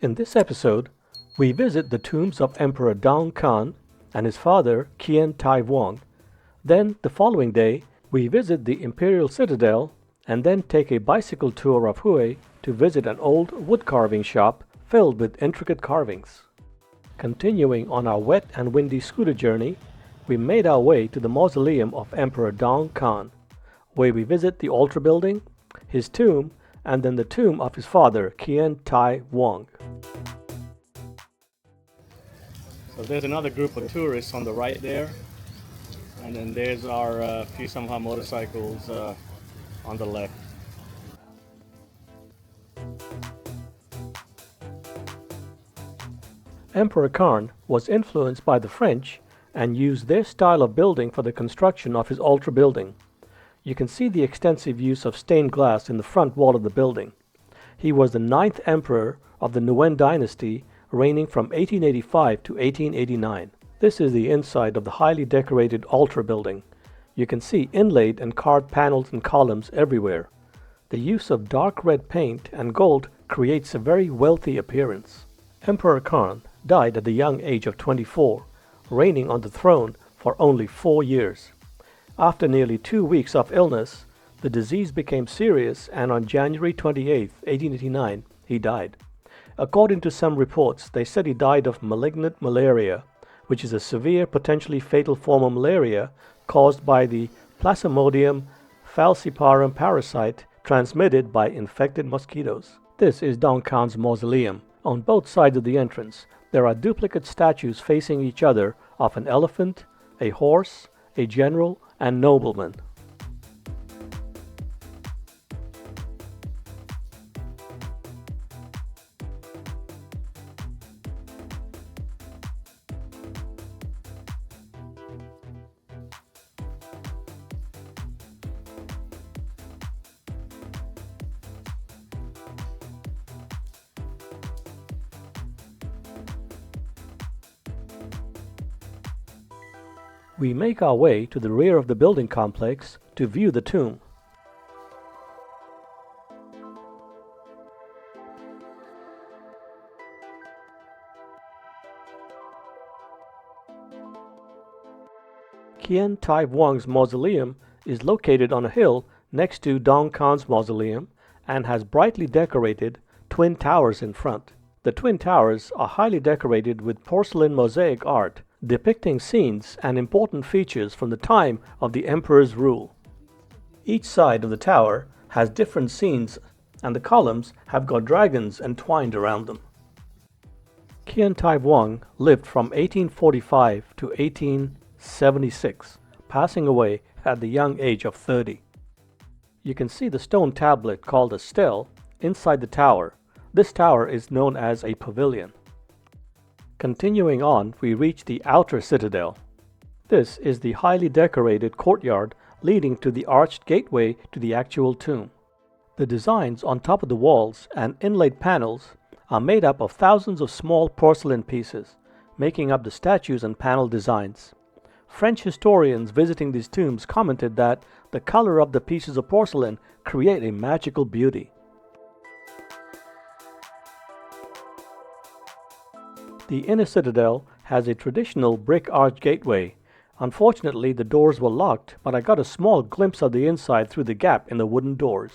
In this episode, we visit the tombs of Emperor Đồng Khánh and his father Kiên Thái Vương. Then, the following day, we visit the Imperial Citadel and then take a bicycle tour of Hue to visit an old wood carving shop filled with intricate carvings. Continuing on our wet and windy scooter journey, we made our way to the mausoleum of Emperor Đồng Khánh, where we visit the altar building, his tomb, and then the tomb of his father Kiên Thái Vương. So there's another group of tourists on the right there, and then there's our few somehow motorcycles on the left. Emperor Khánh was influenced by the French and used their style of building for the construction of his altar building. You can see the extensive use of stained glass in the front wall of the building. He was the 9th emperor of the Nguyen dynasty, reigning from 1885 to 1889. This is the inside of the highly decorated altar building. You can see inlaid and carved panels and columns everywhere. The use of dark red paint and gold creates a very wealthy appearance. Emperor Khánh died at the young age of 24, reigning on the throne for only 4 years. After nearly 2 weeks of illness, the disease became serious, and on January 28, 1889, he died. According to some reports, they said he died of malignant malaria, which is a severe, potentially fatal form of malaria caused by the Plasmodium falciparum parasite transmitted by infected mosquitoes. This is Đồng Khánh mausoleum. On both sides of the entrance, there are duplicate statues facing each other of an elephant, a horse, a general, and nobleman. We make our way to the rear of the building complex to view the tomb. Kiên Thái Vương mausoleum is located on a hill next to Đồng Khánh mausoleum and has brightly decorated twin towers in front. The twin towers are highly decorated with porcelain mosaic art depicting scenes and important features from the time of the emperor's rule. Each side of the tower has different scenes, and the columns have got dragons entwined around them. Kiên Thái Vương lived from 1845 to 1876, passing away at the young age of 30. You can see the stone tablet called a stele inside the tower. This tower is known as a pavilion. Continuing on, we reach the outer citadel. This is the highly decorated courtyard leading to the arched gateway to the actual tomb. The designs on top of the walls and inlaid panels are made up of thousands of small porcelain pieces, making up the statues and panel designs. French historians visiting these tombs commented that the color of the pieces of porcelain create a magical beauty. The inner citadel has a traditional brick arch gateway. Unfortunately, the doors were locked, but I got a small glimpse of the inside through the gap in the wooden doors.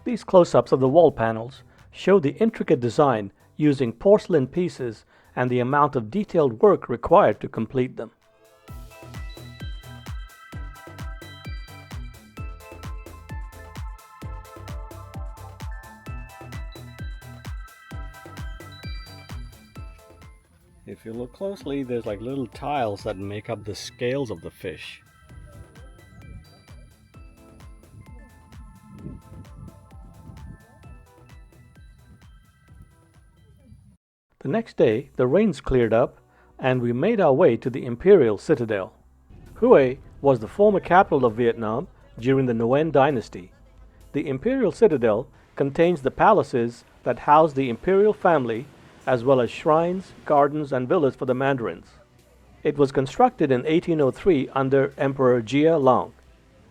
These close-ups of the wall panels show the intricate design using porcelain pieces and the amount of detailed work required to complete them. If you look closely, there's like little tiles that make up the scales of the fish. The next day, the rains cleared up and we made our way to the Imperial Citadel. Hue was the former capital of Vietnam during the Nguyen dynasty. The Imperial Citadel contains the palaces that house the imperial family, as well as shrines, gardens, and villas for the mandarins. It was constructed in 1803 under Emperor Gia Long.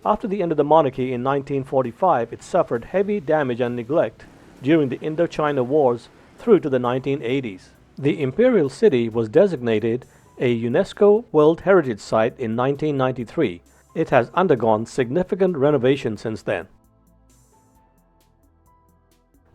After the end of the monarchy in 1945, it suffered heavy damage and neglect during the Indochina Wars through to the 1980s. The imperial city was designated a UNESCO World Heritage Site in 1993. It has undergone significant renovation since then.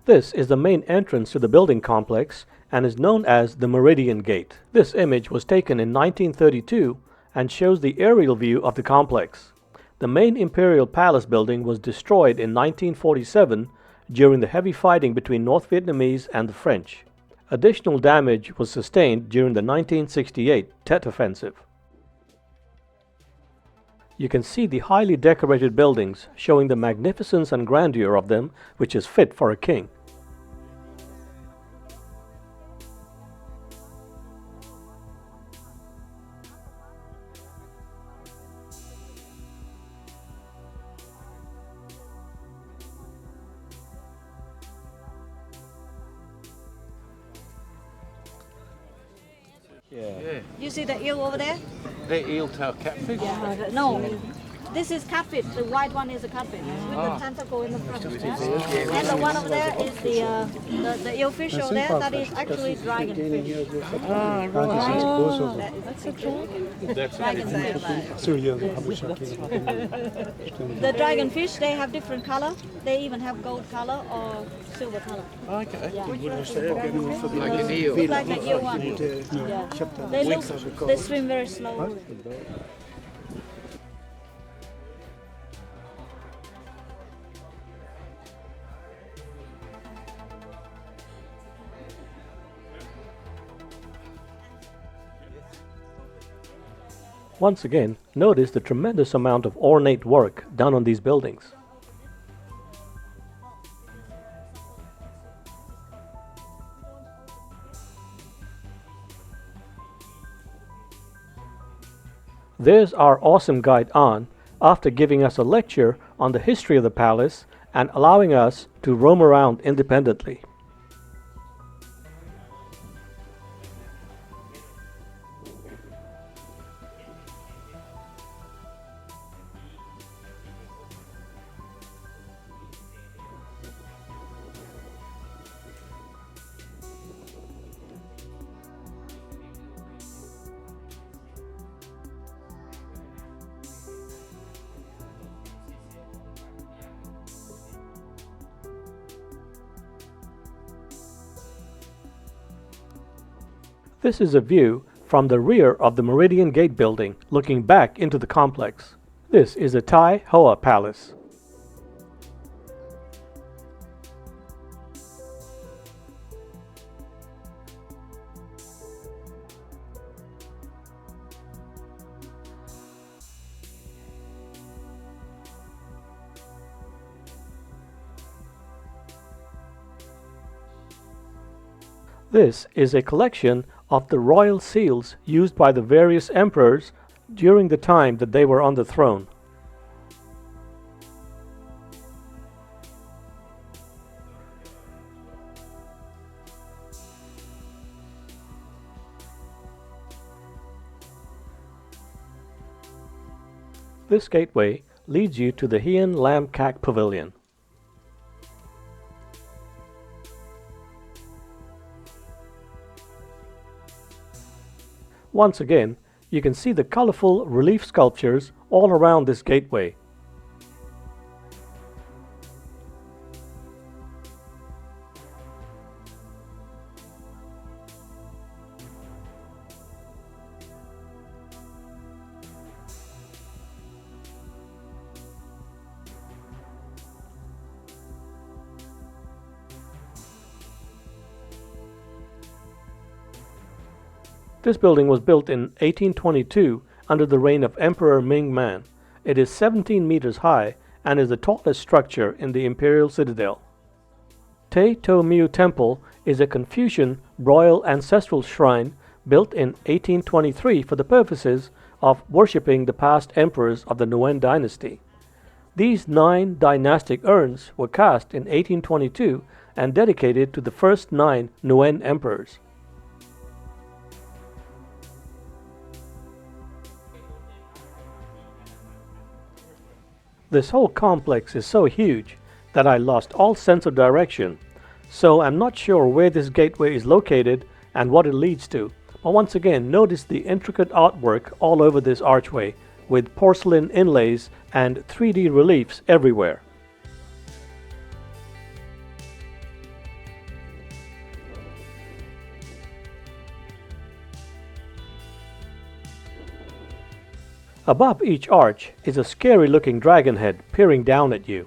This is the main entrance to the building complex and is known as the Meridian Gate. This image was taken in 1932 and shows the aerial view of the complex. The main imperial palace building was destroyed in 1947 during the heavy fighting between North Vietnamese and the French. Additional damage was sustained during the 1968 Tet Offensive. You can see the highly decorated buildings showing the magnificence and grandeur of them, which is fit for a king. Yeah. You see the eel over there? The eel-tail catfish? No. This is catfish. The white one is a catfish with the tentacle in the front. And the one over there is the eelfish over there. That is actually dragonfish. That's a The dragonfish, they have different color. They even have gold color or silver color. Okay. Like an eel. Like an eel one. Yeah. They swim very slow. Once again, notice the tremendous amount of ornate work done on these buildings. There's our awesome guide An, after giving us a lecture on the history of the palace and allowing us to roam around independently. This is a view from the rear of the Meridian Gate building, looking back into the complex. This is the Tai Hoa Palace. This is a collection of the royal seals used by the various emperors during the time that they were on the throne. This gateway leads you to the Hien Lam Kak Pavilion. Once again, you can see the colorful relief sculptures all around this gateway. This building was built in 1822 under the reign of Emperor Ming Man. It is 17 meters high and is the tallest structure in the Imperial Citadel. Te To Miu Temple is a Confucian royal ancestral shrine built in 1823 for the purposes of worshipping the past emperors of the Nguyen dynasty. These 9 dynastic urns were cast in 1822 and dedicated to the first 9 Nguyen emperors. This whole complex is so huge that I lost all sense of direction, so I'm not sure where this gateway is located and what it leads to. But once again, notice the intricate artwork all over this archway, with porcelain inlays and 3D reliefs everywhere. Above each arch is a scary-looking dragon head peering down at you.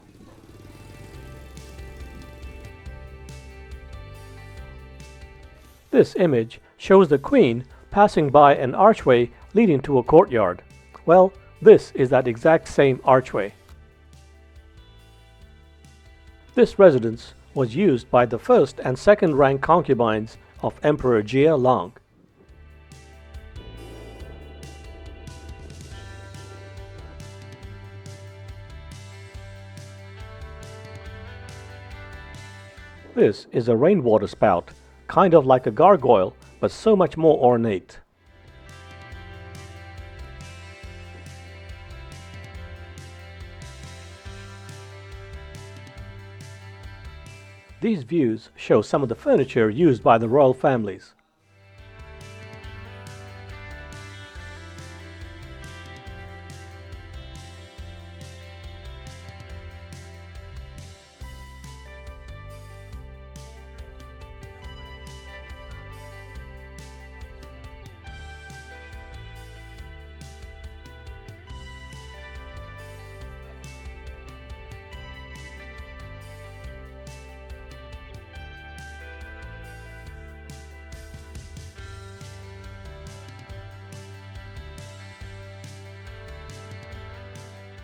This image shows the queen passing by an archway leading to a courtyard. Well, this is that exact same archway. This residence was used by the first and second rank concubines of Emperor Gia Long. This is a rainwater spout, kind of like a gargoyle, but so much more ornate. These views show some of the furniture used by the royal families.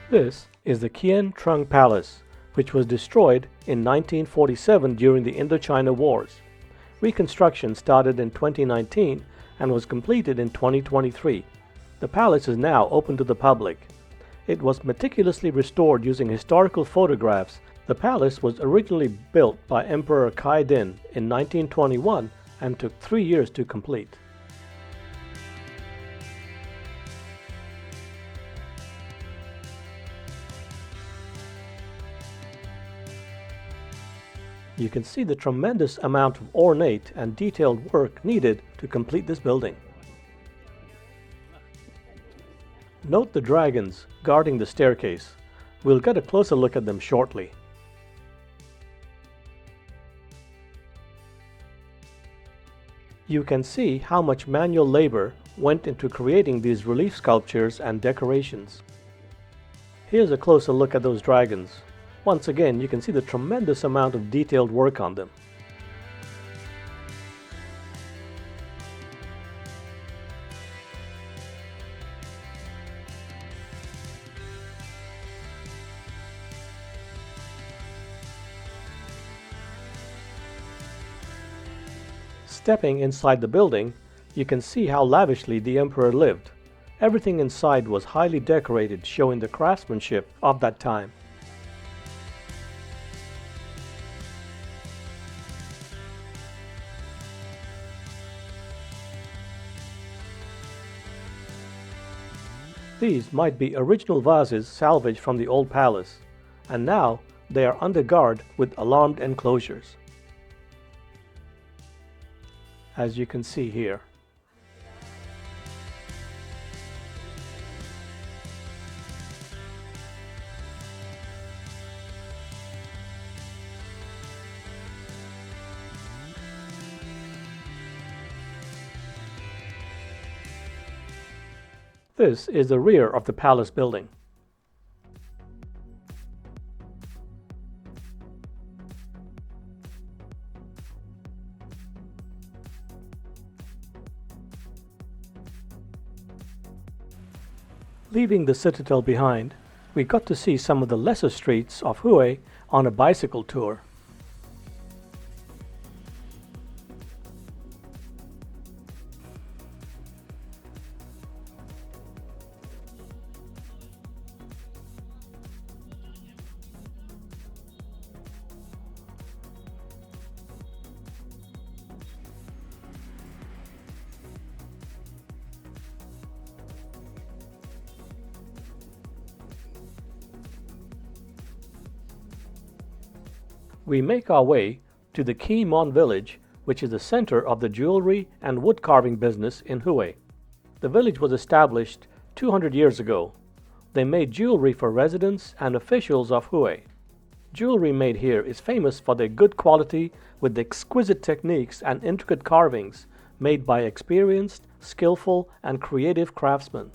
This is the Kiên Thái Palace, which was destroyed in 1947 during the Indochina Wars. Reconstruction started in 2019 and was completed in 2023. The palace is now open to the public. It was meticulously restored using historical photographs. The palace was originally built by Emperor Khai Din in 1921 and took 3 years to complete. You can see the tremendous amount of ornate and detailed work needed to complete this building. Note the dragons guarding the staircase. We'll get a closer look at them shortly. You can see how much manual labor went into creating these relief sculptures and decorations. Here's a closer look at those dragons. Once again, you can see the tremendous amount of detailed work on them. Stepping inside the building, you can see how lavishly the emperor lived. Everything inside was highly decorated, showing the craftsmanship of that time. These might be original vases salvaged from the old palace, and now they are under guard with alarmed enclosures, as you can see here. This is the rear of the palace building. Leaving the citadel behind, we got to see some of the lesser streets of Hue on a bicycle tour. We make our way to the Kiên village, which is the center of the jewelry and wood carving business in Hue. The village was established 200 years ago. They made jewelry for residents and officials of Hue. Jewelry made here is famous for their good quality with exquisite techniques and intricate carvings made by experienced, skillful, and creative craftsmen.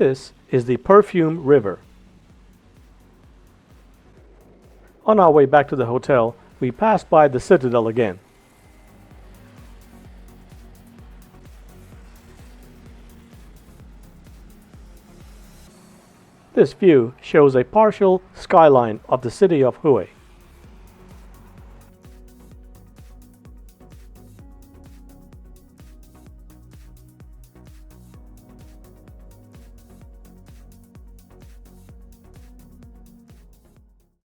This is the Perfume River. On our way back to the hotel, we passed by the Citadel again. This view shows a partial skyline of the city of Hue.